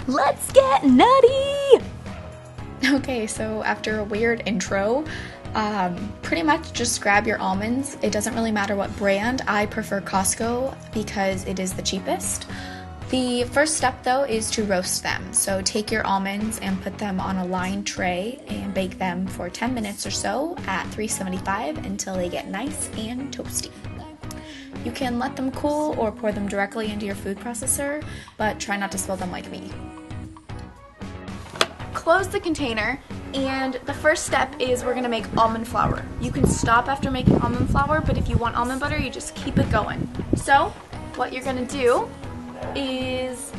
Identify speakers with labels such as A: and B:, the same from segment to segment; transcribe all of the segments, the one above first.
A: let's get nutty! Okay, so after a weird intro, pretty much just grab your almonds. It doesn't really matter what brand. I prefer Costco because it is the cheapest. The first step though is to roast them. So take your almonds and put them on a lined tray and bake them for 10 minutes or so at 375 until they get nice and toasty. You can let them cool or pour them directly into your food processor, but try not to spill them like me. Close the container, and the first step is we're gonna make almond flour. You can stop after making almond flour, but if you want almond butter, you just keep it going. So what you're gonna do is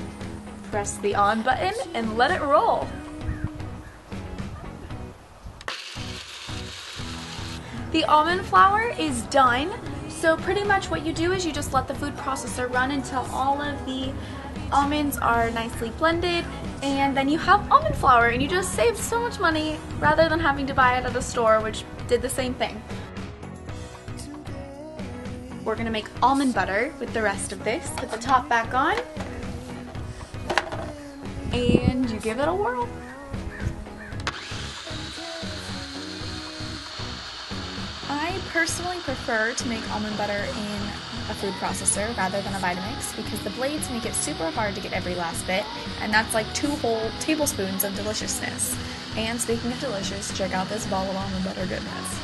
A: press the on button and let it roll. The almond flour is done, so pretty much what you do is you just let the food processor run until all of the almonds are nicely blended, and then you have almond flour, and you just save so much money rather than having to buy it at a store, which did the same thing. We're gonna make almond butter with the rest of this. Put the top back on, and you give it a whirl. I personally prefer to make almond butter in a food processor rather than a Vitamix because the blades make it super hard to get every last bit, and that's like 2 whole tablespoons of deliciousness. And speaking of delicious, check out this ball of almond butter goodness.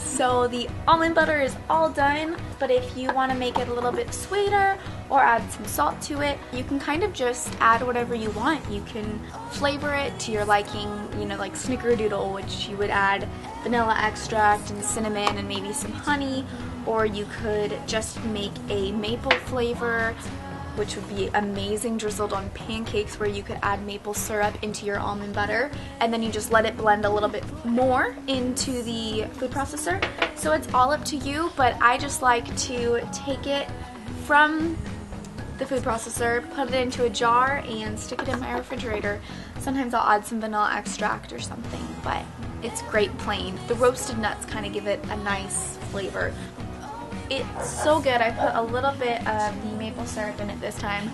A: So the almond butter is all done, but if you want to make it a little bit sweeter or add some salt to it, you can kind of just add whatever you want. You can flavor it to your liking, you know, like snickerdoodle, which you would add vanilla extract and cinnamon and maybe some honey, or you could just make a maple flavor, which would be amazing, drizzled on pancakes, where you could add maple syrup into your almond butter, and then you just let it blend a little bit more into the food processor. So it's all up to you, but I just like to take it from the food processor, put it into a jar, and stick it in my refrigerator. Sometimes I'll add some vanilla extract or something, but it's great plain. The roasted nuts kind of give it a nice flavor. It's so good. I put a little bit of the maple syrup in it this time,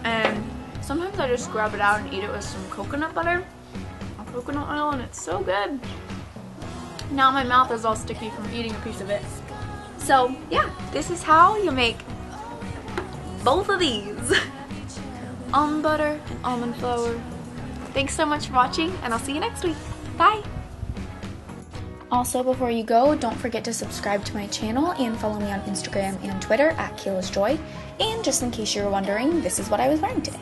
A: and sometimes I just grab it out and eat it with some coconut butter or coconut oil, and it's so good. Now my mouth is all sticky from eating a piece of it. So yeah, this is how you make both of these. Almond butter and almond flour. Thanks so much for watching, and I'll see you next week. Bye! Also, before you go, don't forget to subscribe to my channel and follow me on Instagram and Twitter at KaylaSJoy. And just in case you're wondering, this is what I was wearing today.